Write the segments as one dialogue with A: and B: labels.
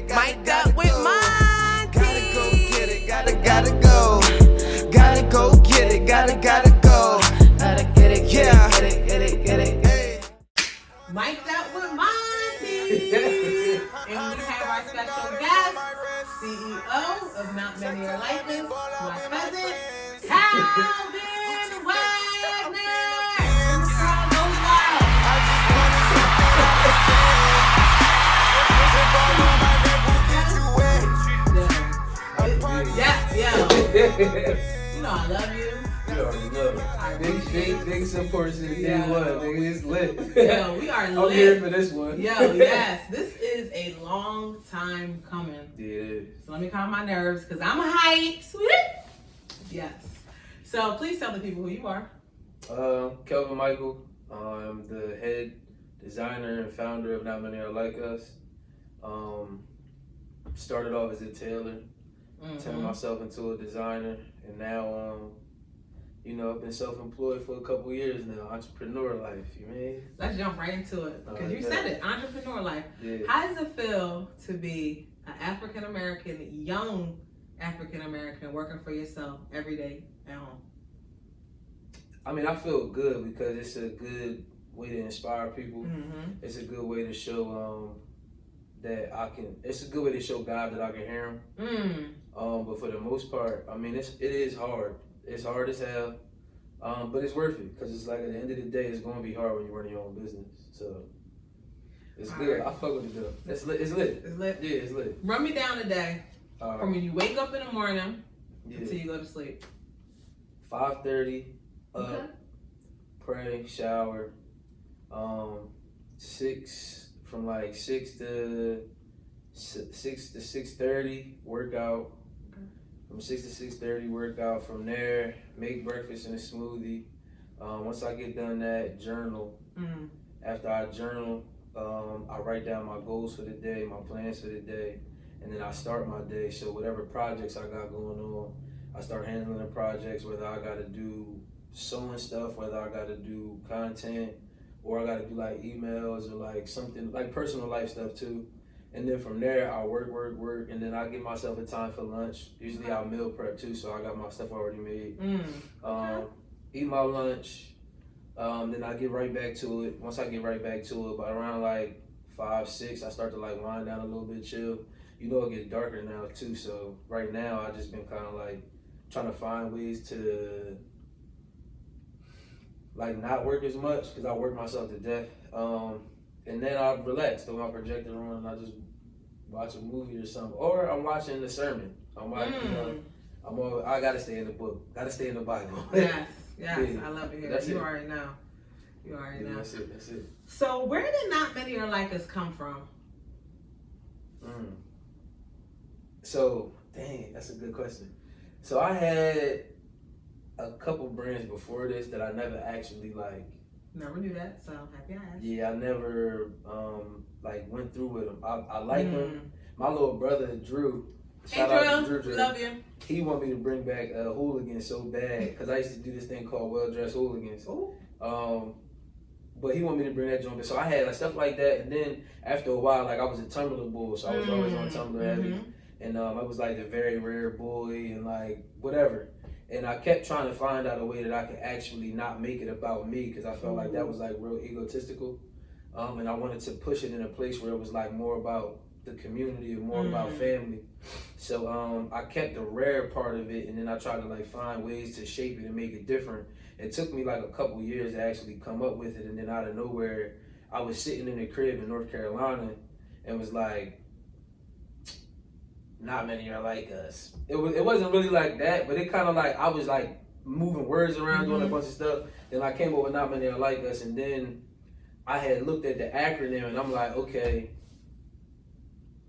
A: Mic'd up with Monty.
B: Gotta go get it, gotta go. Gotta go get it, gotta go.
A: Gotta get it,
B: Yeah.
A: get it.
B: Hey.
A: Mic'd up with Monty. And we have our special guest, CEO of Mount Menier Likeness, my cousin, Calvin Wagner. You know I love you.
C: You already know. Big support since day one. Nigga, it's lit.
A: Yo, we are lit.
C: I'm here for this one.
A: Yo, yes. This is a long time coming.
C: Yeah.
A: So let me calm my nerves because I'm hyped. Yes. So please tell the people who you are.
C: Kelvin Michael. I'm the head designer and founder of Not Many Are Like Us. Started off as a tailor, turned myself into a designer, and now, I've been self-employed for a couple years now. Entrepreneur life, you mean?
A: Let's jump right into it because you said it, entrepreneur life.
C: Yeah.
A: How does it feel to be an African-American, young African-American working for yourself every day at home?
C: I mean, I feel good because it's a good way to inspire people. It's a good way to show that I can. It's a good way to show God that I can hear Him. But for the most part, I mean, it is hard. It's hard as hell, but it's worth it because it's like at the end of the day, it's going to be hard when you're running your own business. So it's good. Right. I fuck with it though. It's lit. It's lit.
A: It's lit.
C: Yeah, it's lit.
A: Run me down today from when you wake up in the morning until you go to sleep.
C: 5:30 up, pray, shower. 6 to 6:30 workout. From 6 to 6:30 workout. From there, make breakfast and a smoothie. Once I get done that, journal. After I journal, I write down my goals for the day, my plans for the day, and then I start my day. So whatever projects I got going on, I start handling the projects, whether I got to do sewing stuff, whether I got to do content, or I got to do like emails or like something like personal life stuff too. And then from there, I work, and then I give myself a time for lunch. Usually I meal prep too, so I got my stuff already made. Eat my lunch, then I get right back to it. Once I get right back to it, by around like 5, 6, I start to like wind down a little bit, chill. You know it gets darker now too, so right now I just been kind of like trying to find ways to like not work as much because I work myself to death. And then I relax, throw my projector on, and I just watch a movie or something. Or I'm watching the sermon. I'm watching. I gotta stay in the book. Gotta stay in the Bible.
A: Yes.
C: Yeah.
A: I love to hear that. You already know.
C: That's it.
A: So where did Not Many Are Like Us come from?
C: So, dang, that's a good question. So I had a couple brands before this that I never actually like.
A: Never knew that, so happy I asked.
C: Yeah, I never like went through with them. I like them. My little brother Drew.
A: Hey Drew, we love you.
C: He wanted me to bring back Hooligans so bad because I used to do this thing called Well Dressed Hooligans.
A: Ooh.
C: But he wanted me to bring that joint. So I had like stuff like that, and then after a while, like I was a Tumblr bull, so I was always on Tumblr heavy, and I was like the very rare boy and like whatever. And I kept trying to find out a way that I could actually not make it about me because I felt like that was like real egotistical. And I wanted to push it in a place where it was like more about the community and more about family. So I kept the rare part of it, and then I tried to like find ways to shape it and make it different. It took me like a couple years to actually come up with it, and then out of nowhere, I was sitting in the crib in North Carolina and was like, Not Many Are Like Us. It wasn't really like that, but it kind of like I was like moving words around, doing a bunch of stuff. Then I came up with Not Many Are Like Us, and then I had looked at the acronym, and I'm like, okay,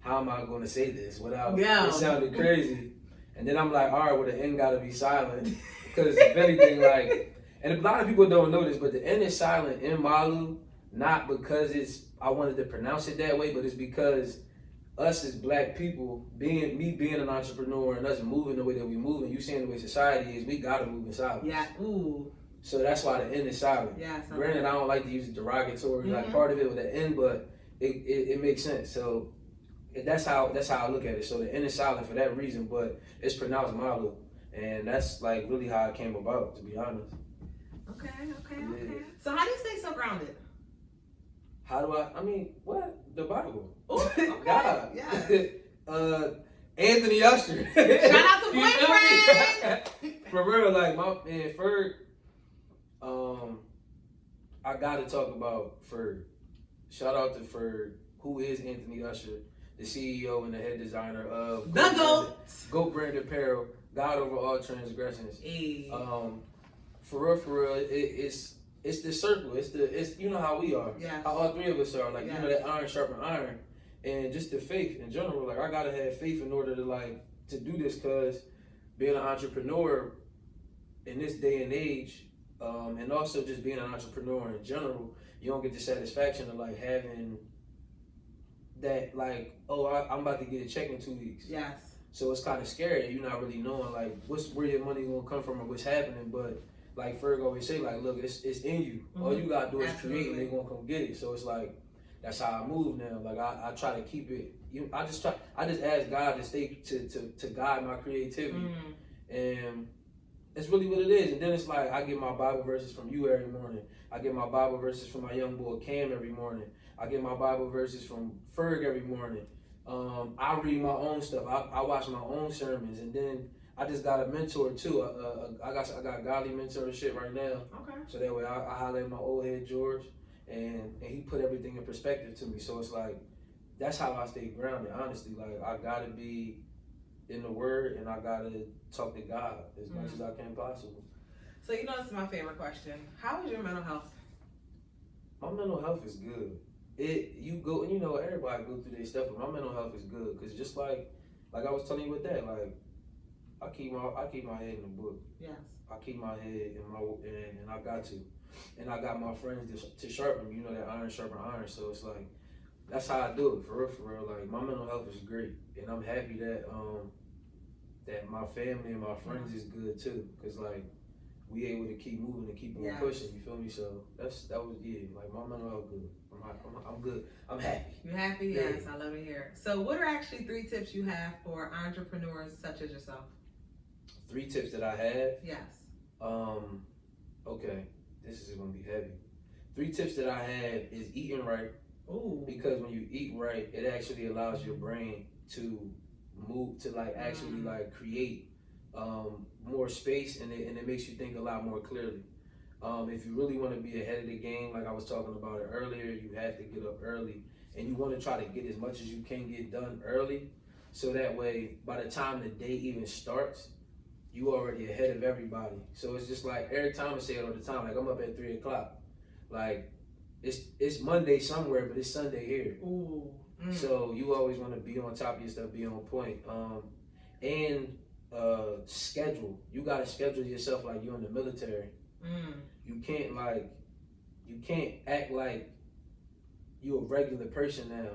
C: how am I going to say this without it sounded crazy? And then I'm like, all right, well the N got to be silent because if anything, like, and a lot of people don't know this, but the N is silent in Malu, not because I wanted to pronounce it that way, but it's because us as black people, being an entrepreneur and us moving the way that we move, and you seeing the way society is, we gotta move in silence.
A: Yeah. Ooh.
C: So that's why the N is silent.
A: Yeah.
C: Granted, I don't like to use it derogatory, like part of it with the N, but it makes sense. So that's how I look at it. So the N is silent for that reason, but it's pronounced Malu, and that's like really how it came about, to be honest.
A: Okay. So how do you stay so grounded?
C: How do I mean, what? The Bible.
A: Ooh, okay.
C: God.
A: Yeah.
C: Anthony Usher.
A: Shout out to
C: You feel
A: boyfriend.
C: me? For real, like my man Ferg. I gotta talk about Ferg. Shout out to Ferg, who is Anthony Usher, the CEO and the head designer of
A: The GOAT.
C: GOAT Brand Apparel, God over all transgressions.
A: Hey.
C: For real, it's the circle. It's you know how we are.
A: Yes.
C: How all three of us are. Like
A: Yes.
C: you know that iron sharpen iron, and just the faith in general. Like I gotta have faith in order to do this, cause being an entrepreneur in this day and age, and also just being an entrepreneur in general, you don't get the satisfaction of like having that like, oh, I'm about to get a check in 2 weeks.
A: Yes.
C: So it's kind of scary. You're not really knowing like where your money gonna come from or what's happening. But like Ferg always say, like, look, it's in you.
A: Mm-hmm.
C: All you gotta do is
A: Absolutely.
C: create, and they gonna come get it. So it's like that's how I move now. Like I try to keep it. I just ask God to stay to guide my creativity, and it's really what it is. And then it's like I get my Bible verses from you every morning. I get my Bible verses from my young boy Cam every morning. I get my Bible verses from Ferg every morning. I read my own stuff. I watch my own sermons, and then I just got a mentor too. I got godly mentorship right now.
A: Okay.
C: So that way I highlight my old head George, and he put everything in perspective to me. So it's like that's how I stay grounded. Honestly, like I gotta be in the Word, and I gotta talk to God as much as I can possible.
A: So you know, this is my favorite question. How is your mental health?
C: My mental health is good. Everybody go through their stuff, but my mental health is good because just like I was telling you with that, like I keep my head in the book.
A: Yes.
C: I keep my head and I got to, and I got my friends to sharpen me. You know that iron sharpen iron. So it's like that's how I do it for real. Like my mental health is great, and I'm happy that that my family and my friends is good too, because like we able to keep moving and keep on pushing. You feel me? So that was like my mental health good. I'm good. I'm happy.
A: You happy?
C: Yeah.
A: Yes, I love it here. So what are actually 3 tips you have for entrepreneurs such as yourself?
C: 3 tips that I have.
A: Yes.
C: Okay, this is gonna be heavy. 3 tips that I have is eating right.
A: Ooh.
C: Because when you eat right, it actually allows your brain to move to like actually like create more space, and it makes you think a lot more clearly. If you really want to be ahead of the game, like I was talking about it earlier, you have to get up early, and you want to try to get as much as you can get done early, so that way by the time the day even starts, you already ahead of everybody. So it's just like every time I say it all the time, like I'm up at 3 o'clock, like it's Monday somewhere, but it's Sunday here.
A: Ooh.
C: So you always want to be on top of your stuff, be on point, and schedule. You gotta schedule yourself like you're in the military. You can't act like you're a regular person now,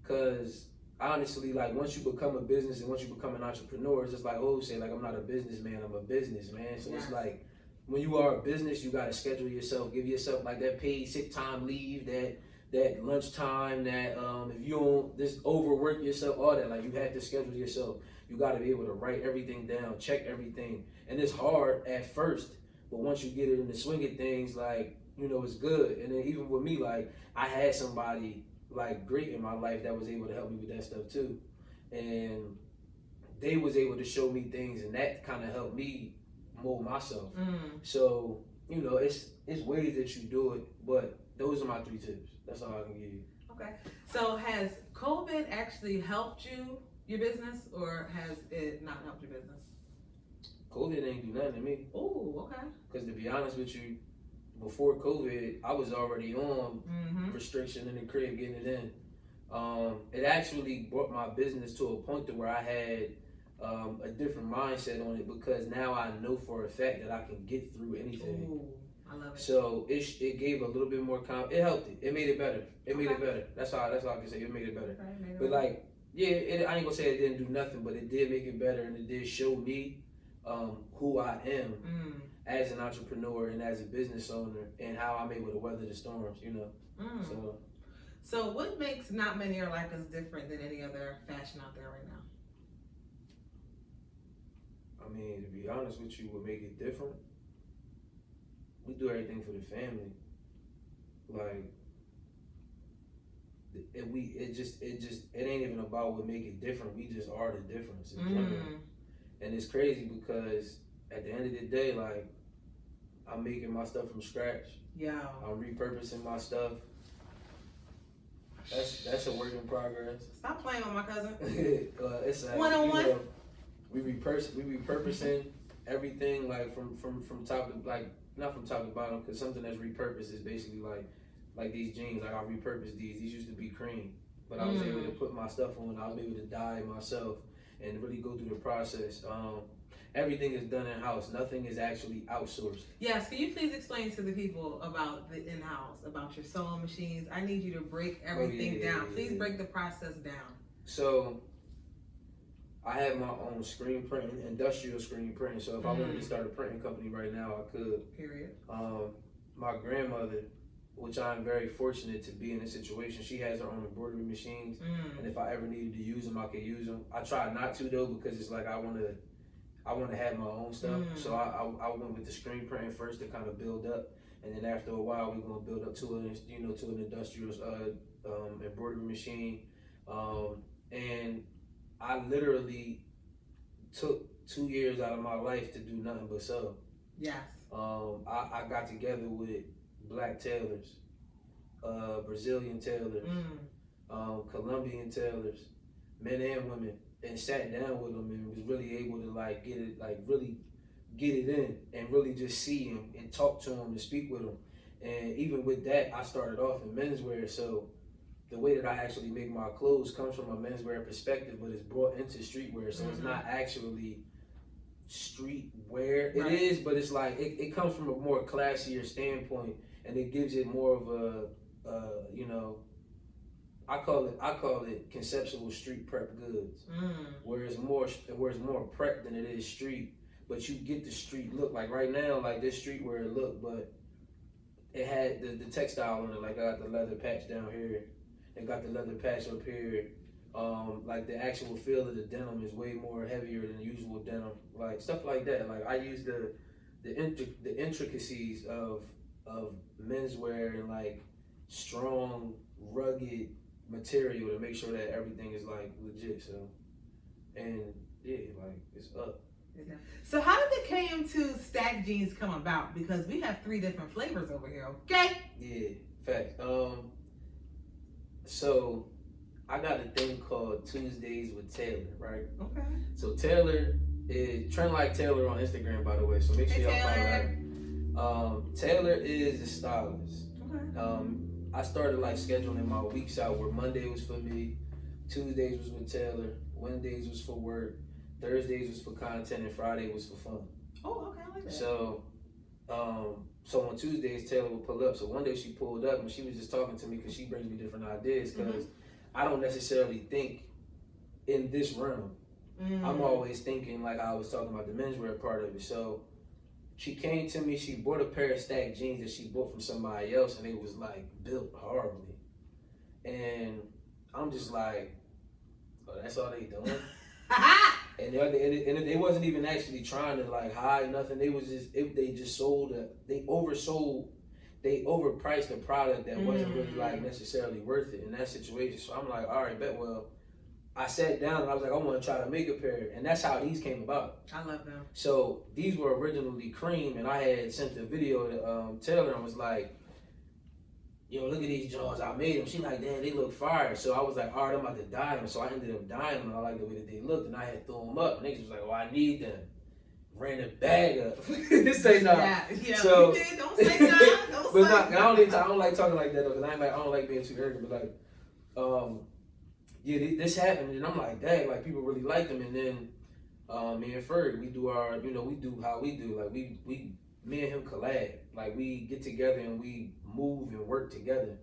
C: because honestly, like once you become a business and once you become an entrepreneur, it's just like say like I'm not a businessman, I'm a businessman. So It's like when you are a business, you gotta schedule yourself, give yourself like that paid sick time leave, that lunchtime, that if you don't just overwork yourself, all that, like you have to schedule yourself. You got to be able to write everything down, check everything, and it's hard at first, but once you get it in the swing of things, like it's good. And then even with me, like I had somebody like great in my life that was able to help me with that stuff too, and they was able to show me things, and that kind of helped me mold myself. So it's ways that you do it, but those are my 3 tips. That's all I can give you.
A: Okay. So has COVID actually helped your business, or has it not helped your business?
C: COVID ain't do nothing to me.
A: Oh, okay.
C: Because to be honest with you, before COVID, I was already on restriction in the crib, getting it in. It actually brought my business to a point to where I had a different mindset on it, because now I know for a fact that I can get through anything.
A: Ooh, I love it.
C: So it gave a little bit more it helped it. It made it better. It made it better. That's all I can say. It made it better.
A: Right,
C: But like, I ain't gonna say it didn't do nothing, but it did make it better, and it did show me who I am as an entrepreneur and as a business owner, and how I'm able to weather the storms. So
A: what makes Not Many Are Like Us different than any other wear fashion out there right now?
C: I mean, to be honest with you, what make it different? We do everything for the family. Like, it ain't even about what make it different. We just are the difference in general. And it's crazy because at the end of the day, like, I'm making my stuff from scratch.
A: Yeah.
C: I'm repurposing my stuff. That's a work in progress.
A: Stop playing with my cousin.
C: It's like,
A: One-on-one.
C: you know, we repurposing everything, like from top to, like, not from top to bottom, because something that's repurposed is basically like these jeans. Like, I repurposed these. These used to be cream, but I was able to put my stuff on. I was able to dye it myself and really go through the process. Everything is done in house. Nothing is actually outsourced.
A: Yes. Can you please explain to the people about the in-house, about your sewing machines? I need you to break everything down. Please break the process down.
C: So, I have my own screen printing, industrial screen printing. So if I wanted to start a printing company right now, I could.
A: Period.
C: My grandmother, which I'm very fortunate to be in this situation, she has her own embroidery machines, and if I ever needed to use them, I could use them. I try not to though, because it's like I want to have my own stuff. So I went with the screen printing first to kind of build up, and then after a while we're gonna build up to an industrial embroidery machine, and I literally took 2 years out of my life to do nothing but sew.
A: Yes.
C: I got together with black tailors, Brazilian tailors, Colombian tailors, men and women, and sat down with them and was really able to really get it in and really just see them and talk to them and speak with them. And even with that, I started off in menswear, so the way that I actually make my clothes comes from a menswear perspective, but it's brought into streetwear, so it's not actually streetwear. It is, but it's like it comes from a more classier standpoint, and it gives it more of a I call it conceptual street prep goods, where it's more prep than it is street, but you get the street look. Like right now, like this streetwear look, but it had the textile on it. Like I got the leather patch down here. It got the leather patch up here. Like the actual feel of the denim is way more heavier than the usual denim. Like stuff like that. Like I use the intricacies of menswear and like strong, rugged material to make sure that everything is like legit. So, and yeah, like it's up.
A: So how did the KM2 stack jeans come about? Because we have 3 different flavors over here. Okay.
C: Yeah, fact. So I got a thing called Tuesdays with Taylor, right?
A: Okay.
C: So Taylor is Trend Like Taylor on Instagram, by the way. So make sure y'all follow her. Taylor is a stylist.
A: Okay.
C: I started like scheduling my weeks out where Monday was for me, Tuesdays was with Taylor, Wednesdays was for work, Thursdays was for content, and Friday was for fun.
A: Oh, okay, I like that.
C: So on Tuesdays, Taylor would pull up. So one day she pulled up and she was just talking to me because she brings me different ideas because I don't necessarily think in this realm. I'm always thinking like I was talking about the menswear part of it. So she came to me, she bought a pair of stacked jeans that she bought from somebody else, and it was like built horribly. And I'm just like, oh, that's all they doing? And they wasn't even actually trying to like hide nothing. They was just, they overpriced a product that wasn't really like necessarily worth it in that situation. So I'm like, all right, bet. Well, I sat down and I was like, I want to try to make a pair, and that's how these came about.
A: I love them. So
C: these were originally cream, and I had sent the video to Taylor and was like, yo, look at these jaws, I made them. She like, damn, they look fire. So I was like, all right, I'm about to dye them. So I ended up dyeing them, and I like the way that they looked, and I had thrown them up. And niggas was like, oh, I need them. Ran the bag up. This ain't not.
A: Yeah,
C: so,
A: you did. Don't say that.
C: I don't like talking like that though, because I don't like being too arrogant. But like, yeah, this happened, and I'm like, dang, like people really like them. And then me and Ferg, we do our, we do how we do. Like me and him collab. Like we get together and we move and work together.